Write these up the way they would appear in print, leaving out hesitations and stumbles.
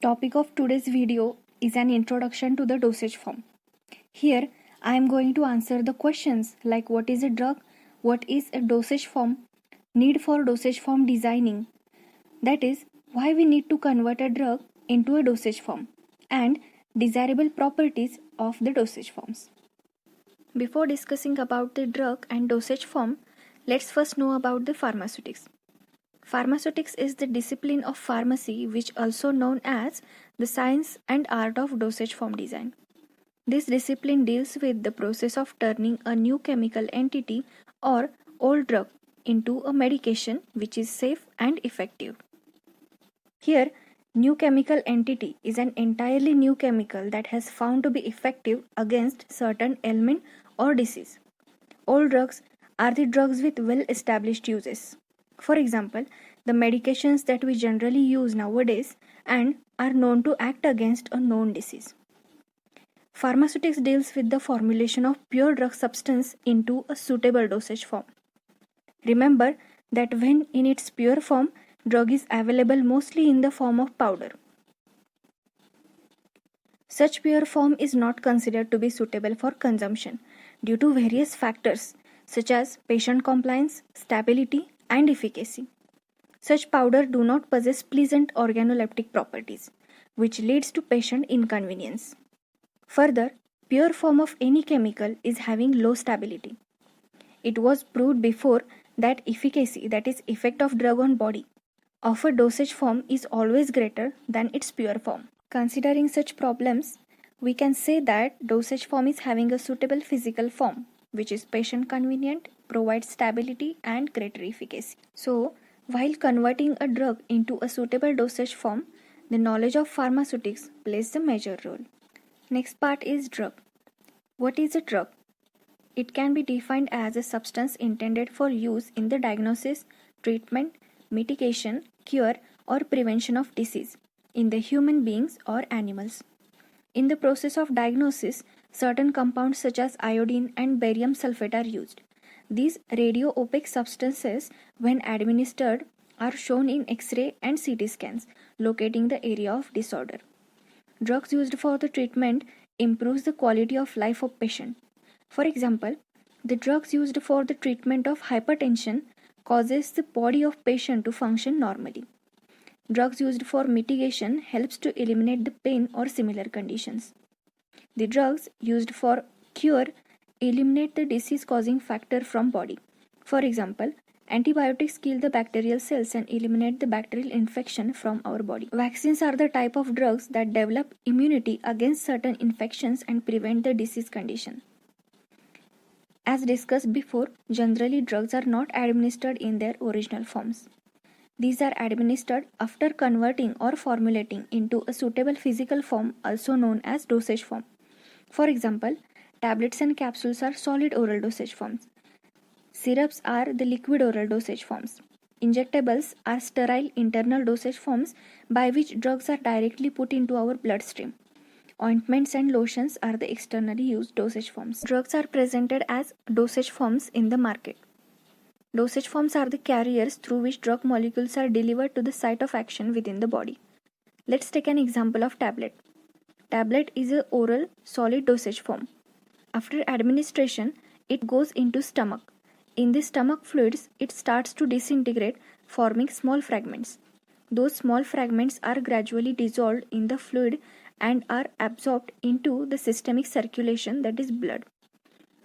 Topic of today's video is an introduction to the dosage form. Here I am going to answer the questions like what is a drug, what is a dosage form, need for dosage form designing, that is why we need to convert a drug into a dosage form, and desirable properties of the dosage forms. Before discussing about the drug and dosage form, let's first know about the pharmaceutics. Pharmaceutics is the discipline of pharmacy, which also known as the science and art of dosage form design. This discipline deals with the process of turning a new chemical entity or old drug into a medication which is safe and effective. Here, new chemical entity is an entirely new chemical that has found to be effective against certain ailment or disease. Old drugs are the drugs with well established uses. For example, the medications that we generally use nowadays and are known to act against a known disease. Pharmaceutics deals with the formulation of pure drug substance into a suitable dosage form. Remember that when in its pure form, drug is available mostly in the form of powder. Such pure form is not considered to be suitable for consumption due to various factors such as patient compliance, stability, and efficacy. Such powder do not possess pleasant organoleptic properties, which leads to patient inconvenience. Further, pure form of any chemical is having low stability. It was proved before that efficacy, that is effect of drug on body, of a dosage form is always greater than its pure form. Considering such problems, we can say that dosage form is having a suitable physical form, which is patient convenient, provides stability and greater efficacy. So, while converting a drug into a suitable dosage form, the knowledge of pharmaceutics plays a major role. Next part is drug. What is a drug? It can be defined as a substance intended for use in the diagnosis, treatment, mitigation, cure, or prevention of disease in the human beings or animals. In the process of diagnosis, certain compounds such as iodine and barium sulfate are used. These radio-opaque substances, when administered, are shown in X-ray and CT scans, locating the area of disorder. Drugs used for the treatment improves the quality of life of patient. For example, the drugs used for the treatment of hypertension causes the body of patient to function normally. Drugs used for mitigation helps to eliminate the pain or similar conditions. The drugs used for cure eliminate the disease-causing factor from body. For example, antibiotics kill the bacterial cells and eliminate the bacterial infection from our body. Vaccines are the type of drugs that develop immunity against certain infections and prevent the disease condition. As discussed before, generally drugs are not administered in their original forms. These are administered after converting or formulating into a suitable physical form, also known as dosage form. For example, tablets and capsules are solid oral dosage forms. Syrups are the liquid oral dosage forms. Injectables are sterile internal dosage forms by which drugs are directly put into our bloodstream. Ointments and lotions are the externally used dosage forms. Drugs are presented as dosage forms in the market. Dosage forms are the carriers through which drug molecules are delivered to the site of action within the body. Let's take an example of tablet. Tablet is an oral solid dosage form. After administration, it goes into stomach. In the stomach fluids, it starts to disintegrate, forming small fragments. Those small fragments are gradually dissolved in the fluid and are absorbed into the systemic circulation, that is blood.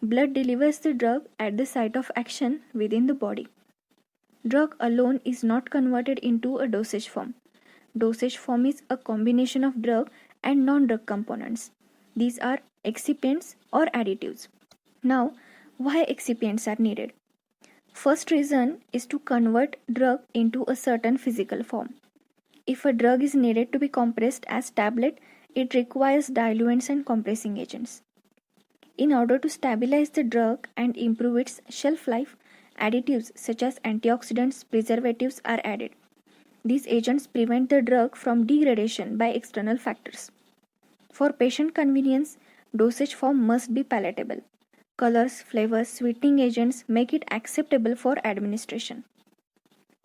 Blood delivers the drug at the site of action within the body. Drug alone is not converted into a dosage form. Dosage form is a combination of drug and non-drug components. These are excipients or additives. Now, why excipients are needed? First reason is to convert drug into a certain physical form. If a drug is needed to be compressed as tablet, it requires diluents and compressing agents. In order to stabilize the drug and improve its shelf life, additives such as antioxidants, preservatives are added. These agents prevent the drug from degradation by external factors. For patient convenience, dosage form must be palatable. Colors, flavors, sweetening agents make it acceptable for administration.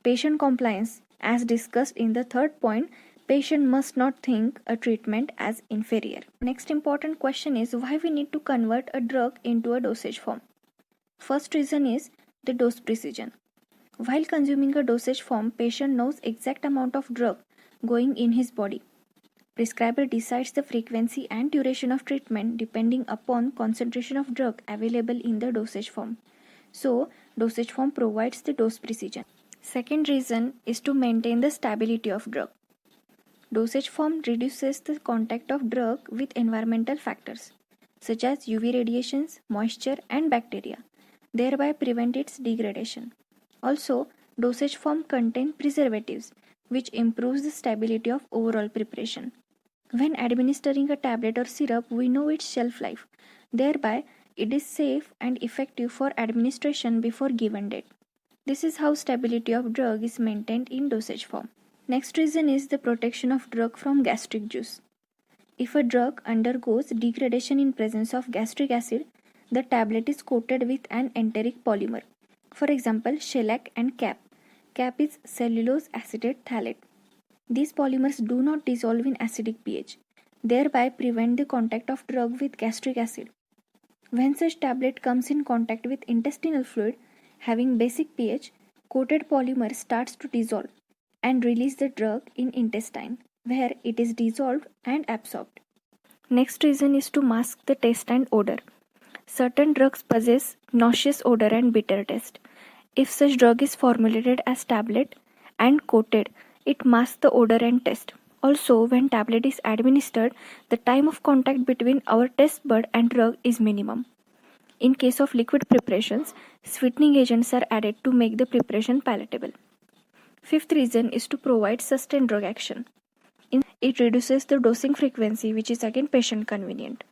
Patient compliance. As discussed in the third point, Patient must not think a treatment as inferior. Next important question is why we need to convert a drug into a dosage form. First reason is the dose precision. While consuming a dosage form, patient knows exact amount of drug going in his body. Prescriber decides the frequency and duration of treatment depending upon concentration of drug available in the dosage form. So, dosage form provides the dose precision. Second reason is to maintain the stability of drug. Dosage form reduces the contact of drug with environmental factors such as UV radiations, moisture and bacteria, thereby prevent its degradation. Also, dosage form contain preservatives which improves the stability of overall preparation. When administering a tablet or syrup, we know its shelf life. Thereby, it is safe and effective for administration before given date. This is how stability of drug is maintained in dosage form. Next reason is the protection of drug from gastric juice. If a drug undergoes degradation in presence of gastric acid, the tablet is coated with an enteric polymer. For example, shellac and cap. Cap is cellulose acetate phthalate. These polymers do not dissolve in acidic pH, thereby prevent the contact of drug with gastric acid. When such tablet comes in contact with intestinal fluid having basic pH, coated polymer starts to dissolve and release the drug in intestine, where it is dissolved and absorbed. Next reason is to mask the taste and odor. Certain drugs possess nauseous odor and bitter taste. If such drug is formulated as tablet and coated, it masks the odor and taste. Also, when tablet is administered, the time of contact between our taste bud and drug is minimum. In case of liquid preparations, sweetening agents are added to make the preparation palatable. Fifth reason is to provide sustained drug action. It reduces the dosing frequency, which is again patient convenient.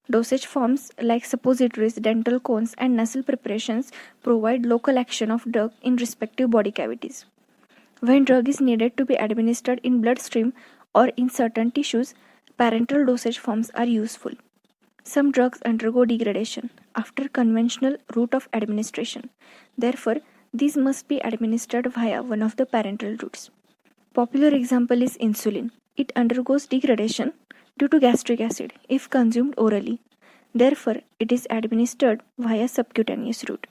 Dosage forms like suppositories, dental cones, and nasal preparations provide local action of drug in respective body cavities. When drug is needed to be administered in bloodstream or in certain tissues, parenteral dosage forms are useful. Some drugs undergo degradation after conventional route of administration. Therefore, these must be administered via one of the parenteral routes. Popular example is insulin. It undergoes degradation due to gastric acid if consumed orally. Therefore, it is administered via subcutaneous route.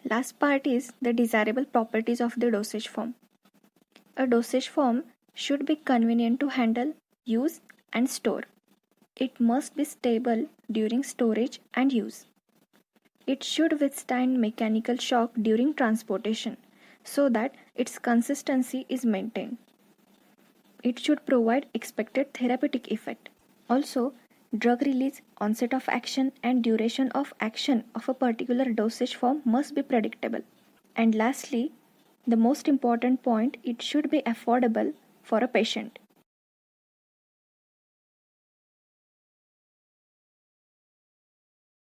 Last part is the desirable properties of the dosage form. A dosage form should be convenient to handle, use, and store. It must be stable during storage and use. It should withstand mechanical shock during transportation so that its consistency is maintained. It should provide expected therapeutic effect. Also, drug release, onset of action, and duration of action of a particular dosage form must be predictable. And lastly, the most important point, it should be affordable for a patient.